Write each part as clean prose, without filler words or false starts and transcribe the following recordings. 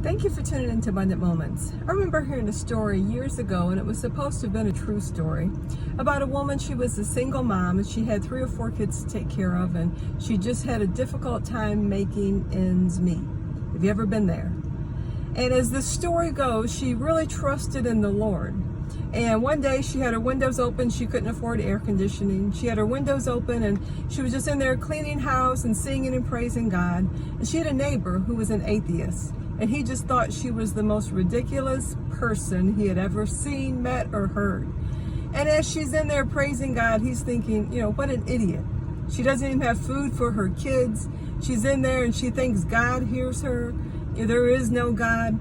Thank you for tuning into Abundant Moments. I remember hearing a story years ago, and it was supposed to have been a true story, about a woman. She was a single mom, and she had 3 or 4 kids to take care of, and she just had a difficult time making ends meet. Have you ever been there? And as the story goes, she really trusted in the Lord. And one day she had her windows open. She couldn't afford air conditioning. She had her windows open, and she was just in there cleaning house and singing and praising God. And she had a neighbor who was an atheist. And he just thought she was the most ridiculous person he had ever seen, met, or heard. And as she's in there praising God, he's thinking, what an idiot. She doesn't even have food for her kids. She's in there and she thinks God hears her. There is no God.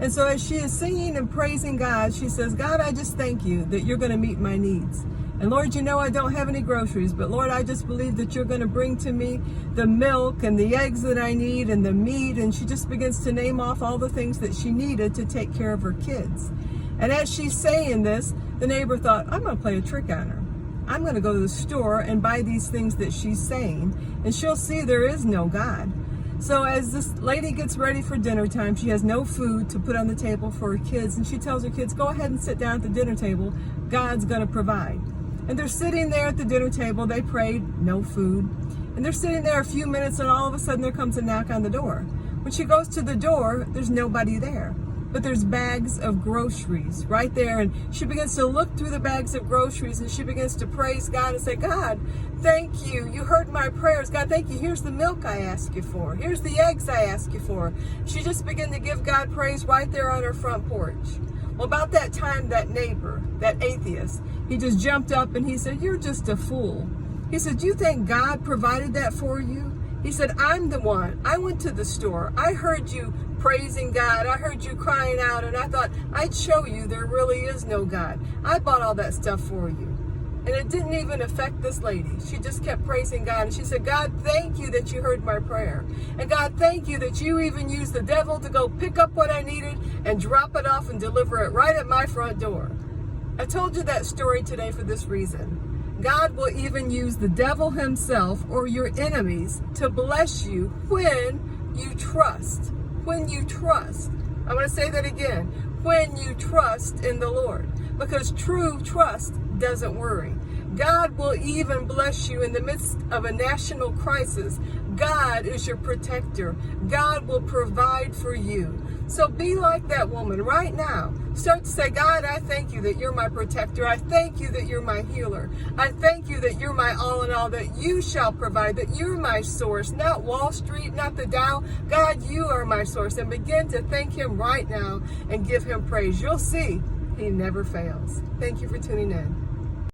And so as she is singing and praising God, she says, God, I just thank you that you're going to meet my needs. And Lord, I don't have any groceries, but Lord, I just believe that you're going to bring to me the milk and the eggs that I need and the meat. And she just begins to name off all the things that she needed to take care of her kids. And as she's saying this, the neighbor thought, I'm going to play a trick on her. I'm going to go to the store and buy these things that she's saying, and she'll see there is no God. So as this lady gets ready for dinner time, she has no food to put on the table for her kids, and she tells her kids, go ahead and sit down at the dinner table. God's going to provide. And they're sitting there at the dinner table. They prayed, no food. And they're sitting there a few minutes, and all of a sudden there comes a knock on the door. When she goes to the door, there's nobody there. But there's bags of groceries right there. And she begins to look through the bags of groceries, and she begins to praise God and say, God, thank you. You heard my prayers. God, thank you. Here's the milk I asked you for. Here's the eggs I asked you for. She just began to give God praise right there on her front porch. Well, about that time, that neighbor, that atheist, he just jumped up and he said, you're just a fool. He said, do you think God provided that for you? He said, I'm the one. I went to the store. I heard you praising God. I heard you crying out, and I thought I'd show you there really is no God. I bought all that stuff for you. And it didn't even affect this lady. She just kept praising God. And she said, God, thank you that you heard my prayer. And God, thank you that you even used the devil to go pick up what I needed and drop it off and deliver it right at my front door. I told you that story today for this reason. God will even use the devil himself or your enemies to bless you when you trust. When you trust. I'm going to say that again. When you trust in the Lord. Because true trust doesn't worry. God will even bless you in the midst of a national crisis. God is your protector. God will provide for you. So be like that woman right now. Start to say, God, I thank you that you're my protector. I thank you that you're my healer. I thank you that you're my all in all, that you shall provide, that you're my source, not Wall Street, not the Dow. God, you are my source. And begin to thank him right now and give him praise. You'll see he never fails. Thank you for tuning in.